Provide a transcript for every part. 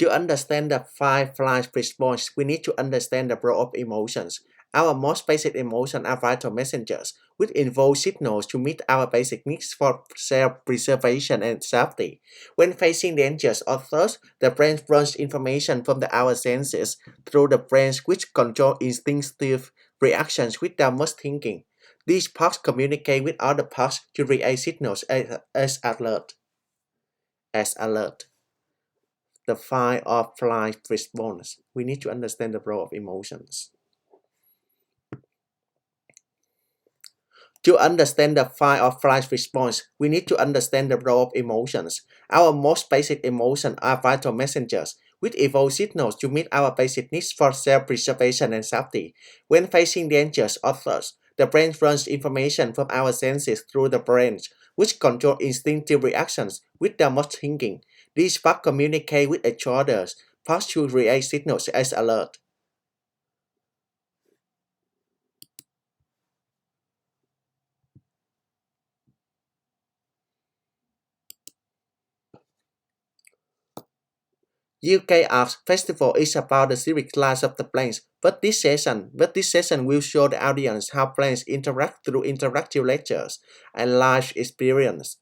To understand the fight flight response, we need to understand the role of emotions. Our most basic emotions are vital messengers, which involve signals to meet our basic needs for self-preservation and safety. When facing dangers or threats, the brain runs information from our senses through the brain, which control instinctive reactions without much thinking. These parts communicate with other parts to react signals as alert. As alert. The fight or flight response. We need to understand the role of emotions. To understand the fight or flight response, we need to understand the role of emotions. Our most basic emotions are vital messengers, which evolve signals to meet our basic needs for self-preservation and safety. When facing dangers or threats, the brain runs information from our senses through the brain, which control instinctive reactions without much thinking. These parts communicate with each other, parts to react signals as alert. UK Arts Festival is about the civic lives of the planes, but this session will show the audience how planes interact through interactive lectures and live experiments.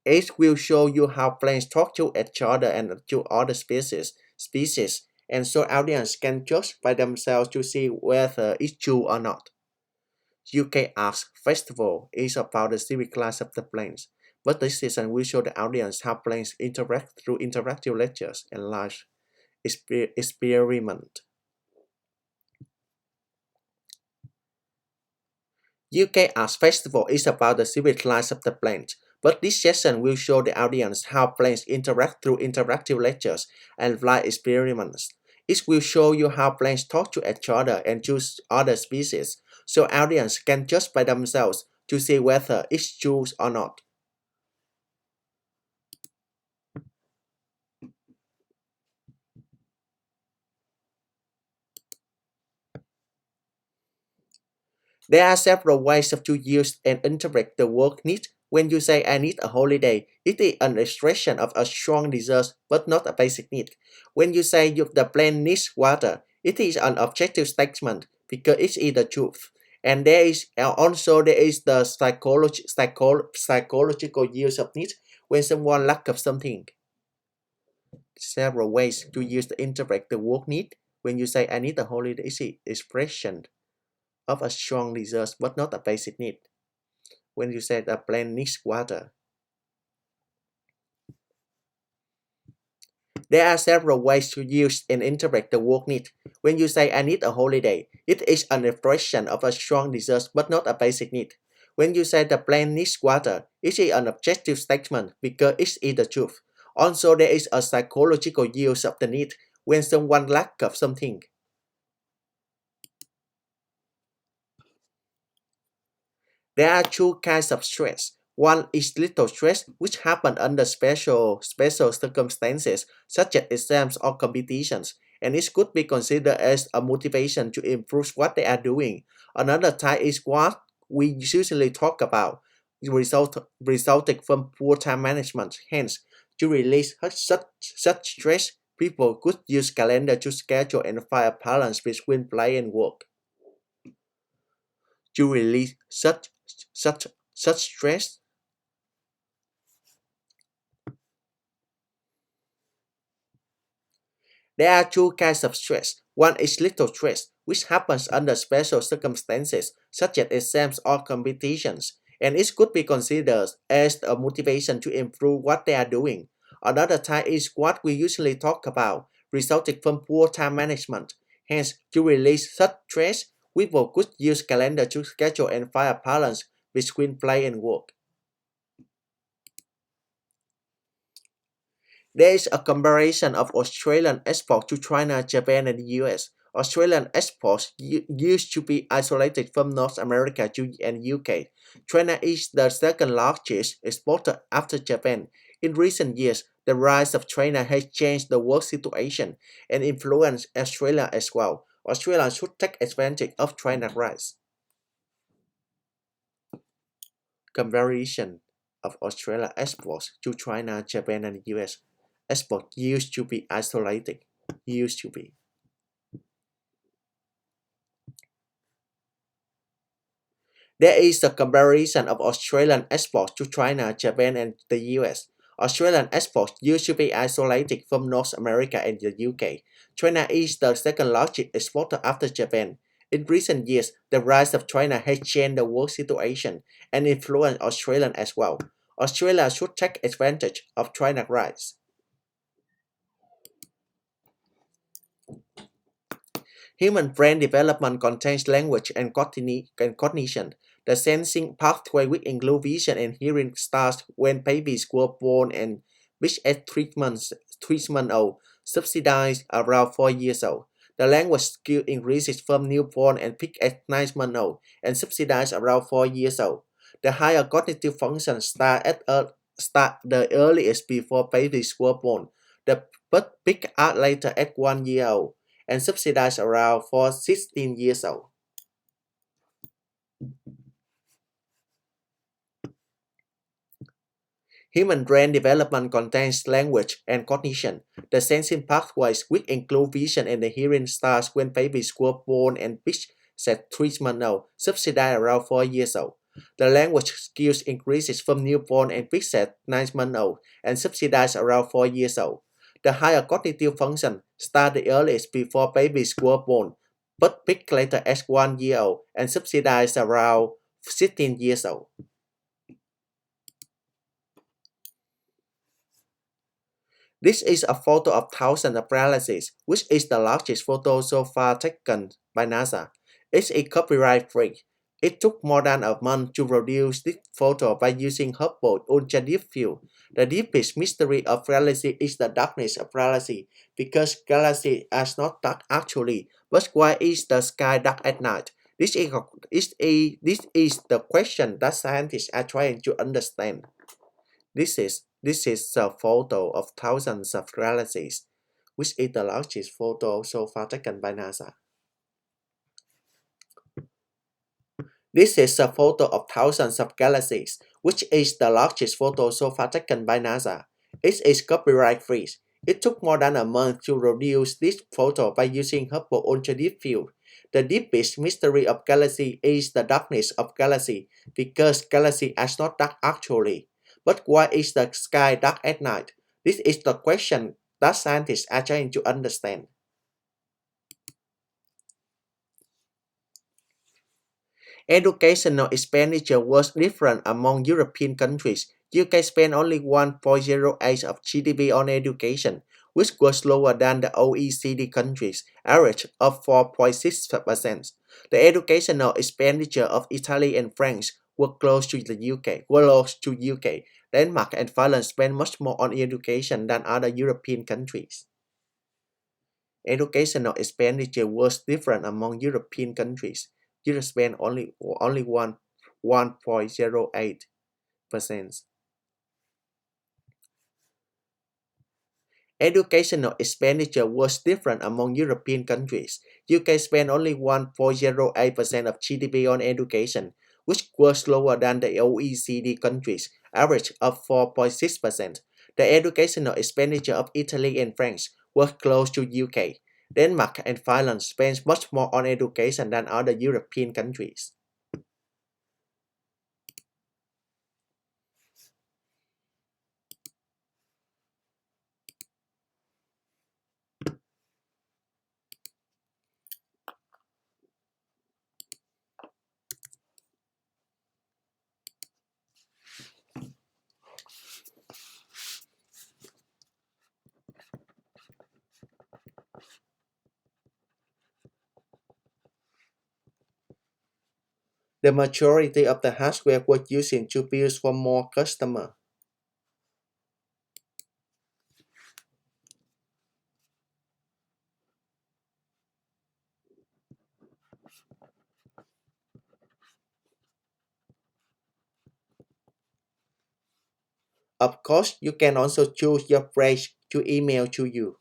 It will show you how planes talk to each other and to other species, and so audience can judge by themselves to see whether it's true or not. UK Arts Festival is about the civic lives of the planes, but this season will show the audience how planes interact through interactive lectures and live experiment. UK Arts Festival is about the civic lives of the planes, but this session will show the audience how planes interact through interactive lectures and live experiments. It will show you how planes talk to each other and choose other species, so audience can judge by themselves to see whether it's true or not. There are several ways to use and interpret the word need. When you say I need a holiday, it is an expression of a strong desire but not a basic need. When you say the plant needs water, it is an objective statement because it is the truth. And there is the psychological use of need when someone lack of something. Several ways to use to interpret the word need. When you say I need a holiday, it is an expression of a strong desire but not a basic need. When you say a plant needs water, there are several ways to use and interpret the word need. When you say I need a holiday, it is an expression of a strong desire but not a basic need. When you say the plant needs water, it is an objective statement because it is the truth. Also, there is a psychological use of the need when someone lacks of something. There are two kinds of stress. One is little stress, which happen under special circumstances, such as exams or competitions, and it could be considered as a motivation to improve what they are doing. Another type is what we usually talk about, resulting from poor time management. Hence, to release such stress, people could use calendar to schedule and find a balance between play and work. To release such stress, there are two kinds of stress. One is little stress, which happens under special circumstances, such as exams or competitions, and it could be considered as a motivation to improve what they are doing. Another type is what we usually talk about, resulting from poor time management. Hence, to release such stress, people could use calendar to schedule and find a balance between play and work. There is a comparison of Australian exports to China, Japan, and the US. Australian exports used to be isolated from North America and UK. China is the second largest exporter after Japan. In recent years, the rise of China has changed the world situation and influenced Australia as well. Australia should take advantage of China's rise. Comparison of Australia exports to China, Japan, and the US. export used to be isolated. Used to be. There is a comparison of Australian exports to China, Japan, and the US. Australian exports used to be isolated from North America and the UK. China is the second largest exporter after Japan. In recent years, the rise of China has changed the world situation and influenced Australia as well. Australia should take advantage of China's rise. Human brain development contains language and cognition. The sensing pathway which include vision and hearing starts when babies were born and which at 3 months old, subsidized around 4 years old. The language skill increases from newborn and peak at 9 months old and subsidized around 4 years old. The higher cognitive functions start the earliest before babies were born. The but peak are later at 1 year old and subsidized around for 16 years old. Human brain development contains language and cognition. The sensing pathways, which include vision and the hearing, starts when babies were born and reach at 3 months old, subsidized around 4 years old. The language skills increases from newborn and reach at 9 months old and subsidized around 4 years old. The higher cognitive function start the earliest before babies were born, but peak later at 1 year old and subsidized around 16 years old. This is a photo of thousands of galaxies, which is the largest photo so far taken by NASA. It's a copyright free. It took more than a month to produce this photo by using Hubble Ultra Deep Field. The deepest mystery of galaxy is the darkness of galaxy, because galaxies are not dark actually, but why is the sky dark at night? This is the question that scientists are trying to understand. This is a photo of thousands of galaxies, which is the largest photo so far taken by NASA. This is a photo of thousands of galaxies, which is the largest photo so far taken by NASA. It is copyright free. It took more than a month to produce this photo by using Hubble Ultra Deep Field. The deepest mystery of galaxy is the darkness of galaxy, because galaxies are not dark actually. But why is the sky dark at night? This is the question that scientists are trying to understand. Educational expenditure was different among European countries. UK spent only 1.08 of GDP on education, which was lower than the OECD countries' average of 4.6%. The educational expenditure of Italy and France were close to the UK. Were close to UK. Denmark and Finland spent much more on education than other European countries. Educational expenditure was different among European countries. Europe spent only 1.08%. Educational expenditure was different among European countries. UK spent only 1.08% of GDP on education, which was lower than the OECD countries' average of 4.6%. The educational expenditure of Italy and France was close to UK. Denmark and Finland spent much more on education than other European countries. The majority of the hardware was used to build for more customers. Of course, you can also choose your phrase to email to you.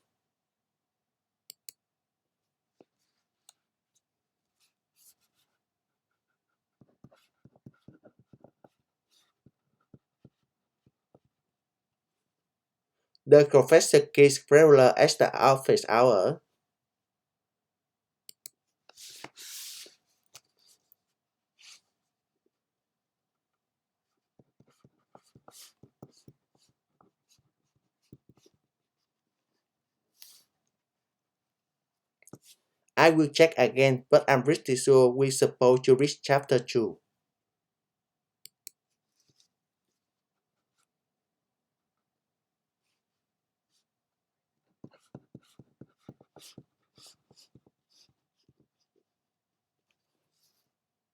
The professor gives regular at the office hour. I will check again, but I'm pretty sure we're supposed to reach chapter 2.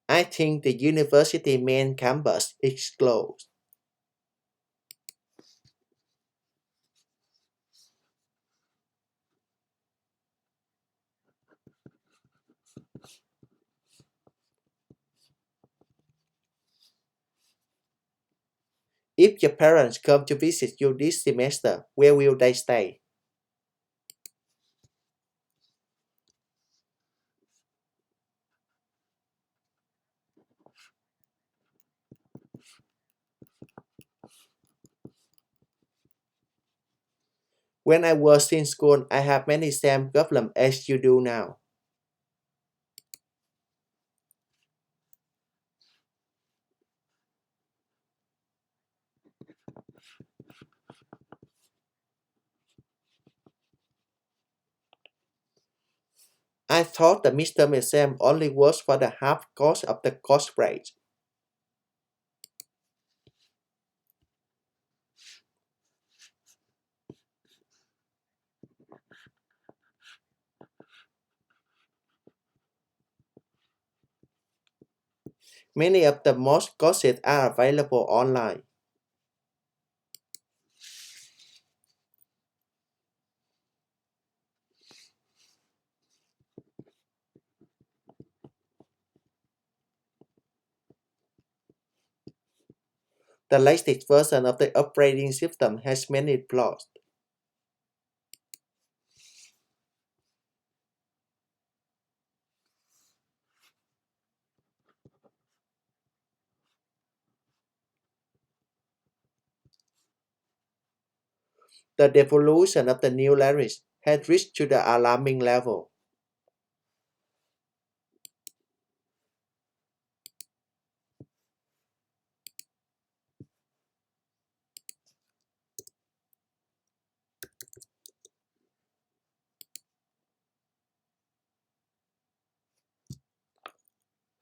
I think the university main campus is closed. If your parents come to visit you this semester, where will they stay? When I was in school, I have many same problems as you do now. I thought the midterm exam only was for the half course of the course grade. Many of the most courses are available online. The latest version of the operating system has many flaws. The devolution of the new lyrics has reached to the alarming level.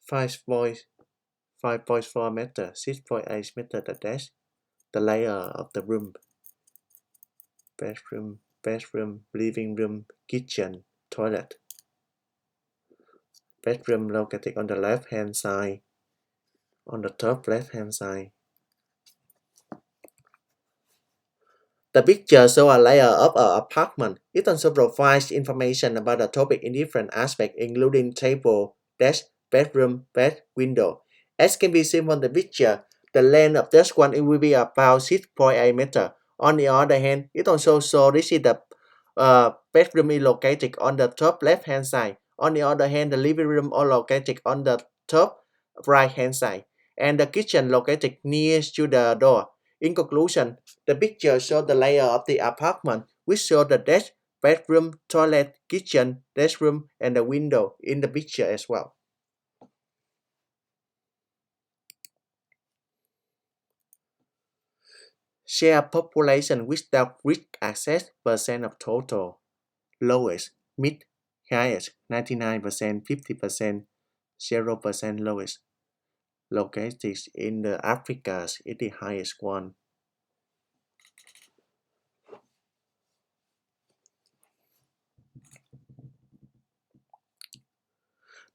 Five voice 5.4 meter, 6.8 meter the dash, the layer of the room, bedroom, living room, kitchen, toilet. Bedroom located on the left hand side, on the top left hand side. The picture shows a layer of an apartment. It also provides information about the topic in different aspects, including table, desk, bedroom, bed, window. As can be seen from the picture, the length of this one it will be about 6.8 meter. On the other hand, it also shows this is the bedroom is located on the top left hand side. On the other hand, the living room are located on the top right hand side, and the kitchen located near to the door. In conclusion, the picture shows the layout of the apartment, which shows the desk, bedroom, toilet, kitchen, restroom, and the window in the picture as well. Share population without grid access percent of total. Lowest, mid, highest, 99%, 50%, 0% lowest. Located in the Africas is the highest one.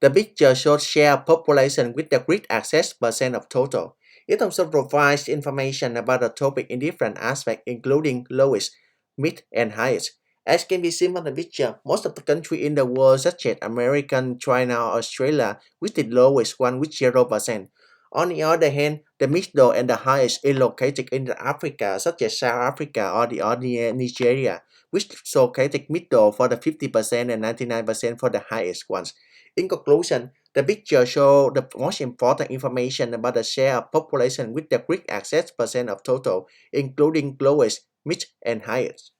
The picture shows share population with the grid access percent of total. It also provides information about the topic in different aspects, including lowest, mid, and highest. As can be seen on the picture, most of the countries in the world, such as America, China, Australia, with the lowest one with 0%. On the other hand, the middle and the highest is located in the Africa, such as South Africa or the Nigeria, which is located middle for the 50% and 99% for the highest ones. In conclusion, the picture shows the most important information about the share of population with the grid access percent of total, including lowest, mid, and highest.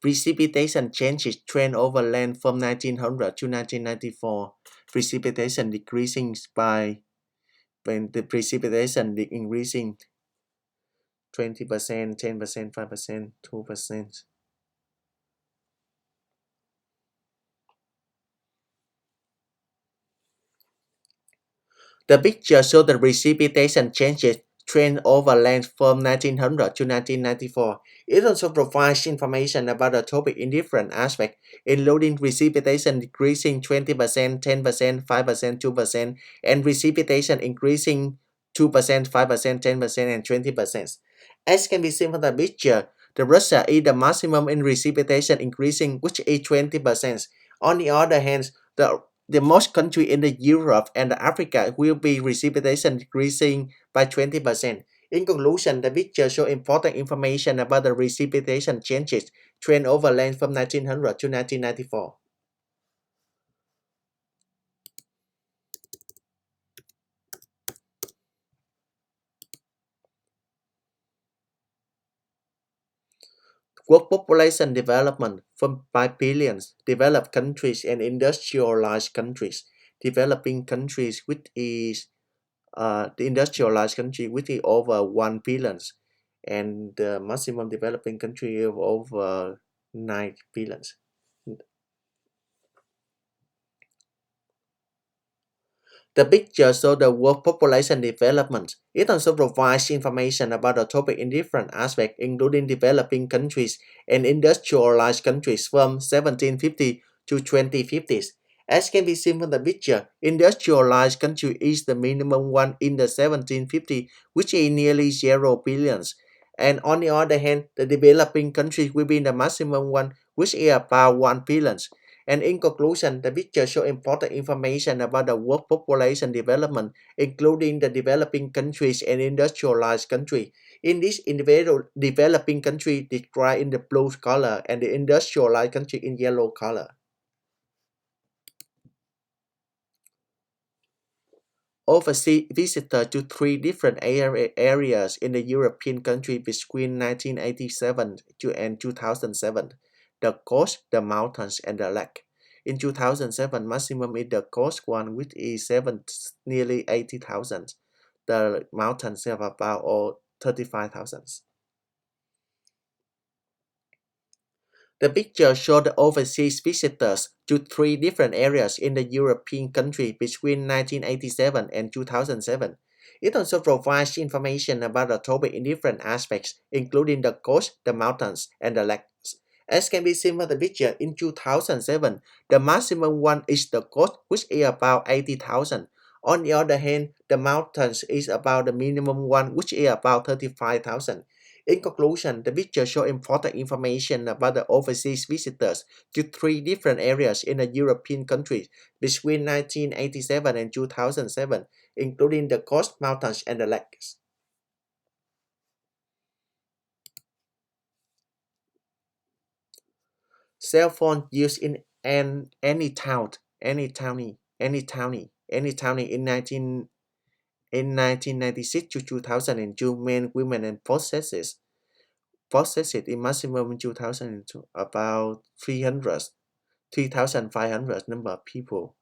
Precipitation changes trend over land from 1900 to 1994. Precipitation decreasing by when the precipitation increasing 20%, 10%, 5%, 2%. The picture shows the precipitation changes trend over length from 1900 to 1994. It also provides information about the topic in different aspects, including precipitation decreasing 20%, 10%, 5%, 2%, and precipitation increasing 2%, 5%, 10%, and 20%. As can be seen from the picture, the Russia is the maximum in precipitation increasing, which is 20%. On the other hand, the most country in the Europe and Africa will be precipitation decreasing by 20%. In conclusion, the picture shows important information about the precipitation changes trend over land from 1900 to 1994. World population development from by billions, developed countries and industrialized countries. Developing countries which is the industrialized country which is over 1 billion and the maximum developing country of over 9 billions. The picture shows the world population development. It also provides information about the topic in different aspects, including developing countries and industrialized countries from 1750 to 2050s. As can be seen from the picture, industrialized country is the minimum one in the 1750, which is nearly 0 billions. And on the other hand, the developing countries will be the maximum one, which is about 1 billion. And in conclusion, the picture shows important information about the world population development, including the developing countries and industrialized countries. In this individual developing country described in the blue color and the industrialized country in yellow color. Overseas visitor to three different areas in the European country between 1987 and 2007: the coast, the mountains, and the lake. In 2007, maximum is the coast one, which is nearly 80,000. The mountains have about 35,000. The picture showed the overseas visitors to three different areas in the European country between 1987 and 2007. It also provides information about the topic in different aspects, including the coast, the mountains, and the lakes. As can be seen from the picture, in 2007, the maximum one is the coast, which is about 80,000. On the other hand, the mountains is about the minimum one, which is about 35,000. In conclusion, the picture shows important information about the overseas visitors to three different areas in the European countries between 1987 and 2007, including the coast, mountains, and the lakes. Cell phone used in any town, any townie in 1996 to 2002, men, women, and possessed in maximum in 2002 about 3,500 number of people.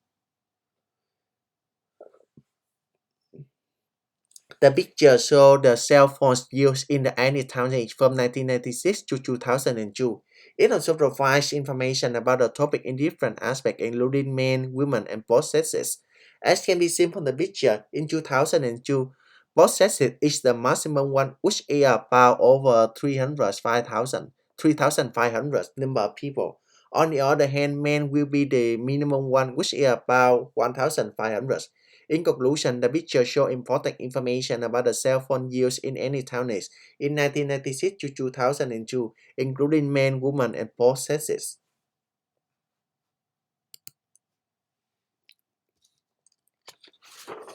The picture shows the cell phones used in the Anytown age from 1996 to 2002. It also provides information about the topic in different aspects, including men, women, and possesses. As can be seen from the picture, in 2002, possesses is the maximum one, which is about over 3,500 number of people. On the other hand, men will be the minimum one, which is about 1,500. In conclusion, the picture shows important information about the cell phone used in any townies in 1996 to 2002, including men, women, and possesses.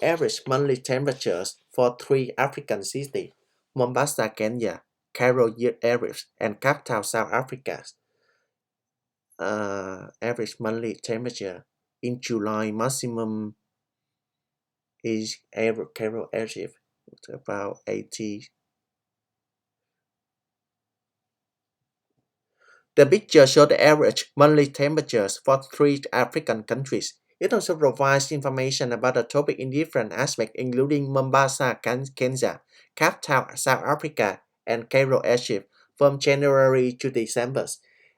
Average monthly temperatures for three African cities: Mombasa, Kenya; Cairo, Egypt; and Cape Town, South Africa. Average monthly temperature in July, maximum is Cairo Airship. It's about 80. The picture shows the average monthly temperatures for three African countries. It also provides information about the topic in different aspects, including Mombasa, Kenya, Cape Town, South Africa, and Cairo Airship from January to December.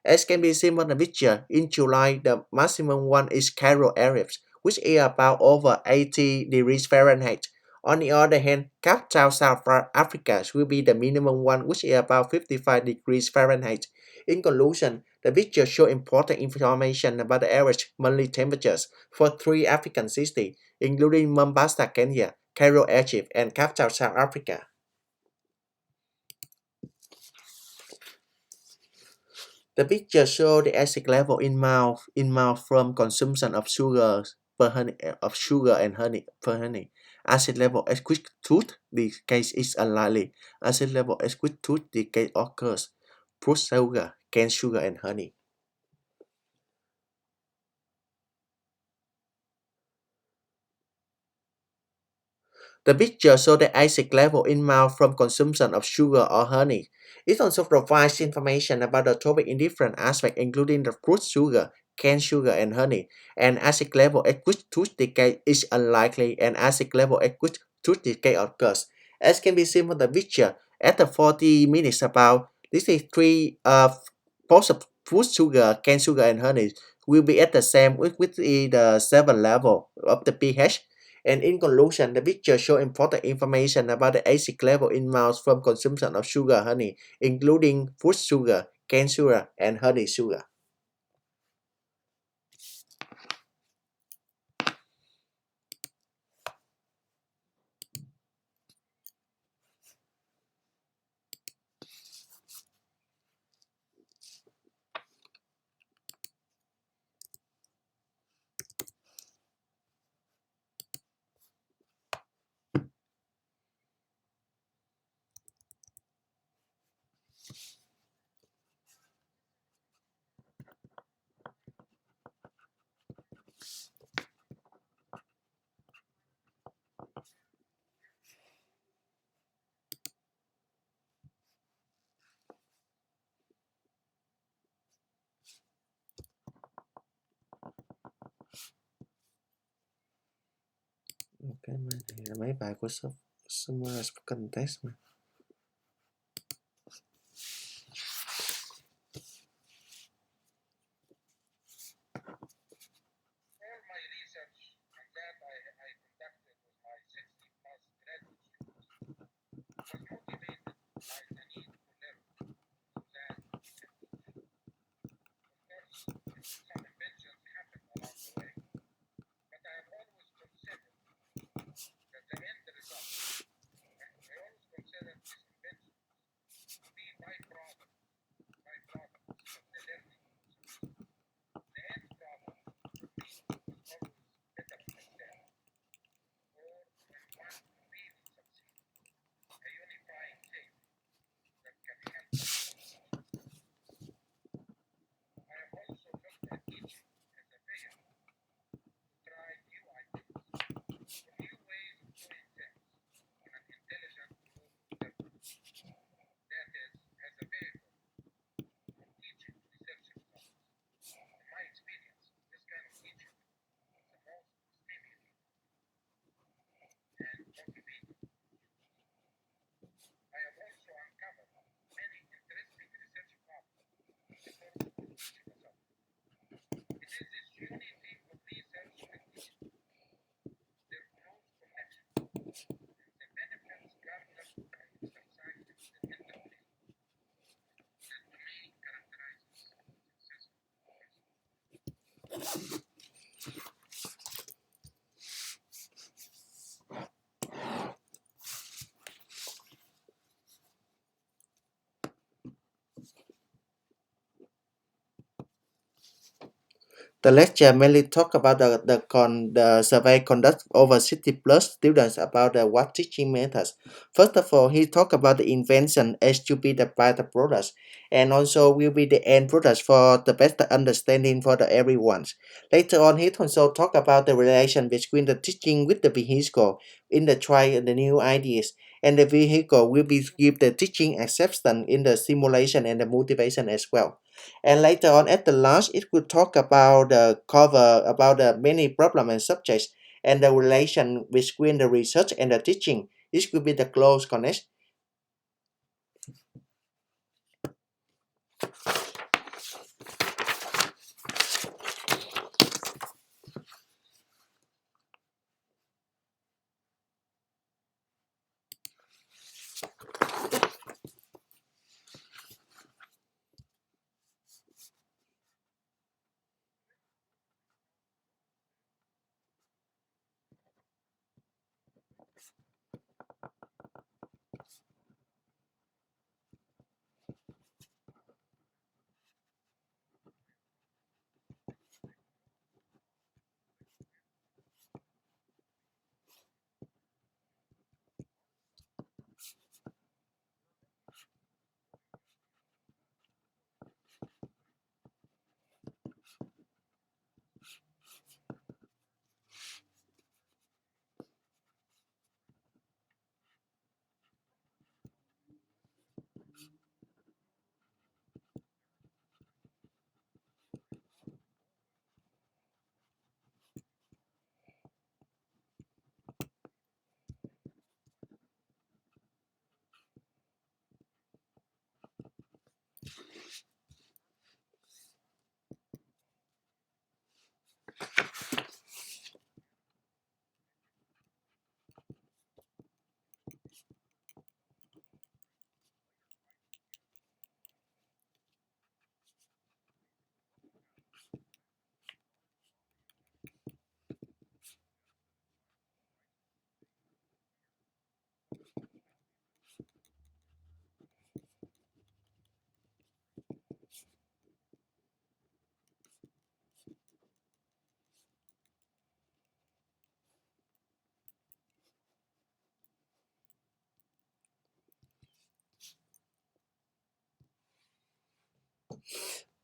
As can be seen on the picture, in July, the maximum one is Cairo Airship, which is about over 80 degrees Fahrenheit. On the other hand, Cape Town, South Africa will be the minimum one, which is about 55 degrees Fahrenheit. In conclusion, the picture shows important information about the average monthly temperatures for three African cities, including Mombasa, Kenya, Cairo, Egypt, and Cape Town, South Africa. The picture shows the acid level in mouth from consumption of sugar and honey per honey. Acid level at quick tooth decay is unlikely. Acid level at quick tooth decay occurs. Fruit sugar, cane sugar, and honey. The picture shows the acid level in mouth from consumption of sugar or honey. It also provides information about the topic in different aspects, including the fruit sugar, cane sugar, and honey. And acid level at which tooth decay is unlikely, and acid level at which tooth decay occurs. As can be seen from the picture, at the 40 minutes about, this is three pots of fruit sugar, cane sugar, and honey will be at the same with the 7 level of the pH. And in conclusion, the picture shows important information about the acid level in mouth from consumption of sugar honey, including fruit sugar, cane sugar, and honey sugar. Ok, mà thì là mấy bài của Summer Spoken Test mà. The lecture mainly talked about the survey conducted over 60 plus students about what teaching methods. First of all, he talked about the invention as to be the by the products and also will be the end products for the better understanding for the everyone. Later on, he also talked about the relation between the teaching with the vehicle in the try and the new ideas. And the vehicle will be give the teaching acceptance in the simulation and the motivation as well. And later on at the last, it will talk about the cover about the many problem and subjects and the relation between the research and the teaching. This will be the close connection.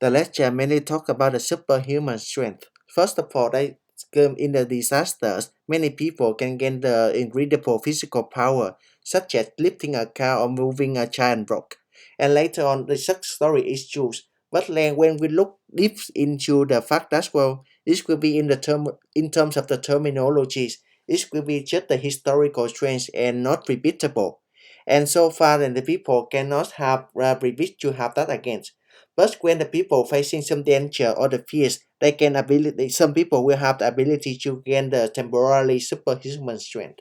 The lecture mainly talk about the superhuman strength. First of all, they in the disasters, many people can gain the incredible physical power, such as lifting a car or moving a giant rock. And later on, the such story is true. But then when we look deep into the fact as well, this will be in the term in terms of the terminologies. This will be just the historical trends and not repeatable. And so far, then the people cannot have repeat to have that again. But when the people facing some danger or the fears, they can ability. Some people will have the ability to gain the temporarily superhuman strength.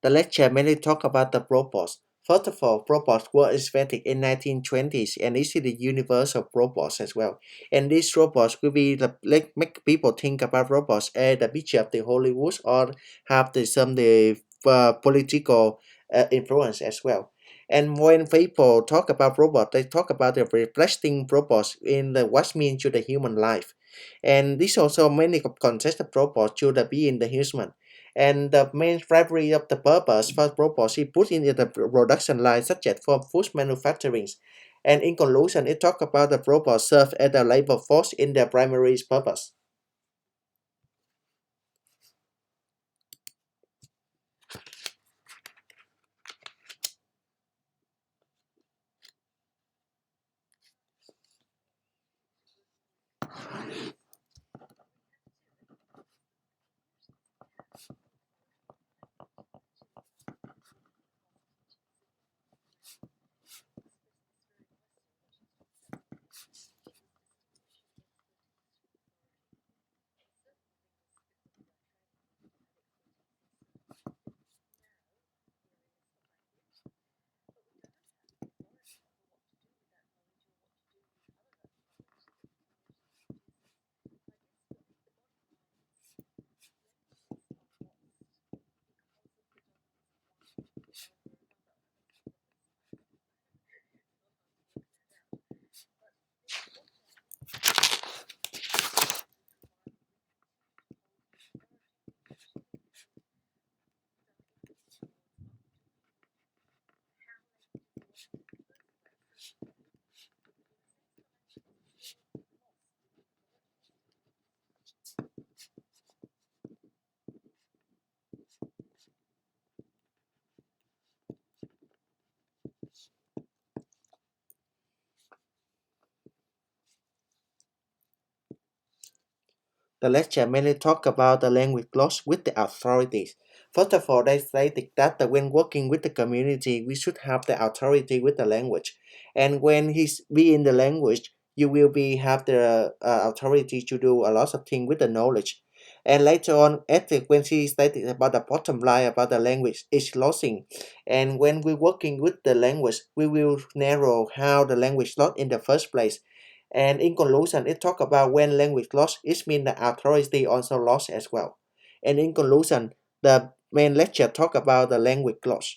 The lecture mainly talk about the robots. First of all, robots were invented in 1920s and this is the universe of robots as well. And these robots will be the like make people think about robots as the picture of the Hollywood or have the political influence as well. And when people talk about robots, they talk about the reflecting robots in the what means to the human life. And this also many concept of robots should be in the human. And the main primary of the purpose for robots is put into the production line such as for food manufacturing. And in conclusion, it talks about the robots serve as a labor force in their primary purpose. The lecture mainly talk about the language loss with the authorities. First of all, they stated that when working with the community, we should have the authority with the language. And when he's be in the language, you will be have the authority to do a lot of things with the knowledge. And later on, when she stated about the bottom line about the language is losing. And when we're working with the language, we will narrow how the language lost in the first place. And in conclusion, it talk about when language lost, it means the authority also lost as well. And in conclusion, the main lecture talk about the language loss.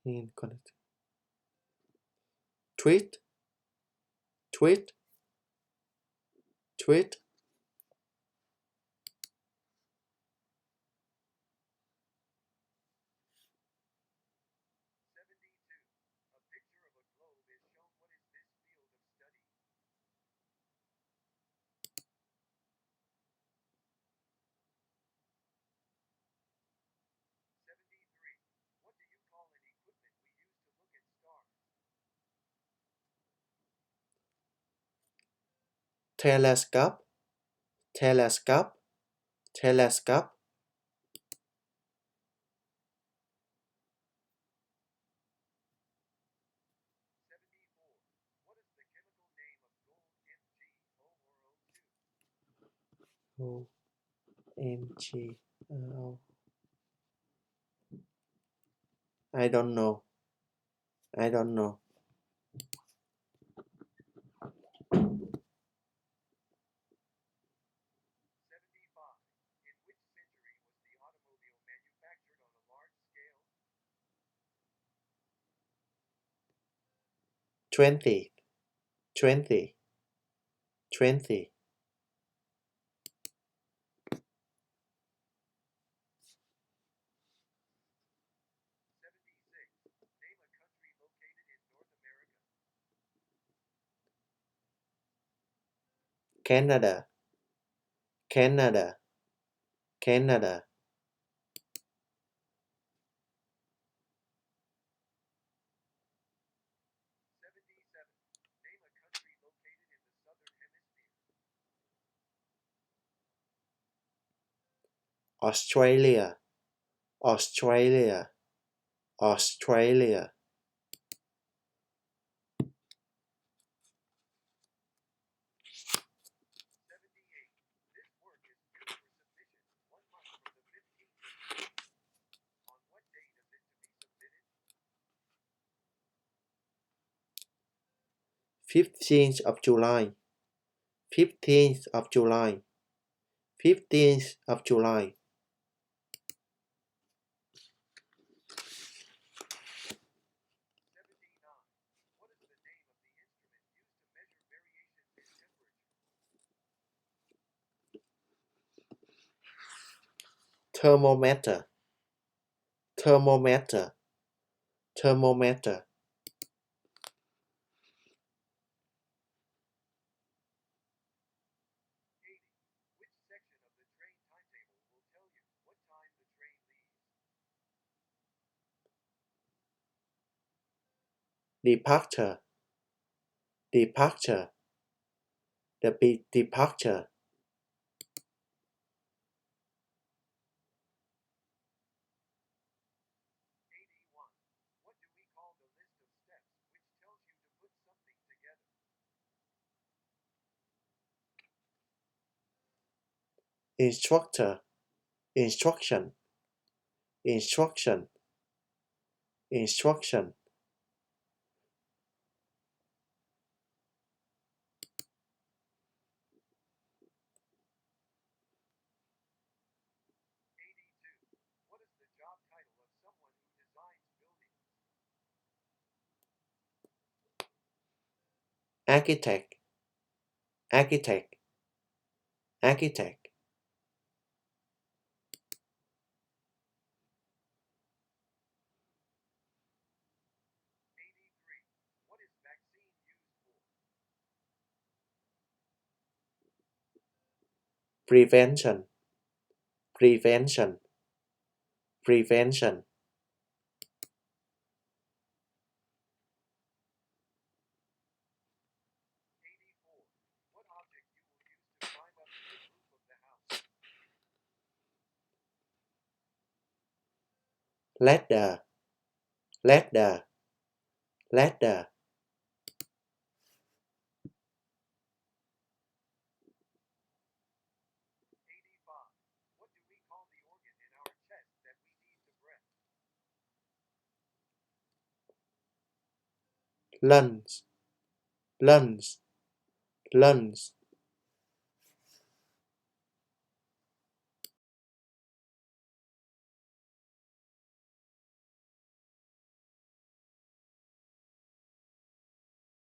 In connect. Tweet, tweet, tweet. Telescope, telescope, telescope. OMG. Oh, I don't know. I don't know. Twenty, 20, 20. Canada, Canada, Canada. Australia, Australia, Australia. Fifteenth of July, 15th of July, 15th of July. Thermometer, thermometer, thermometer. Departure, departure, departure. Instructor, instruction, instruction, instruction. Architect, architect, architect. Prevention, prevention, prevention. Ladder, ladder, ladder. Lungs, lungs, lungs.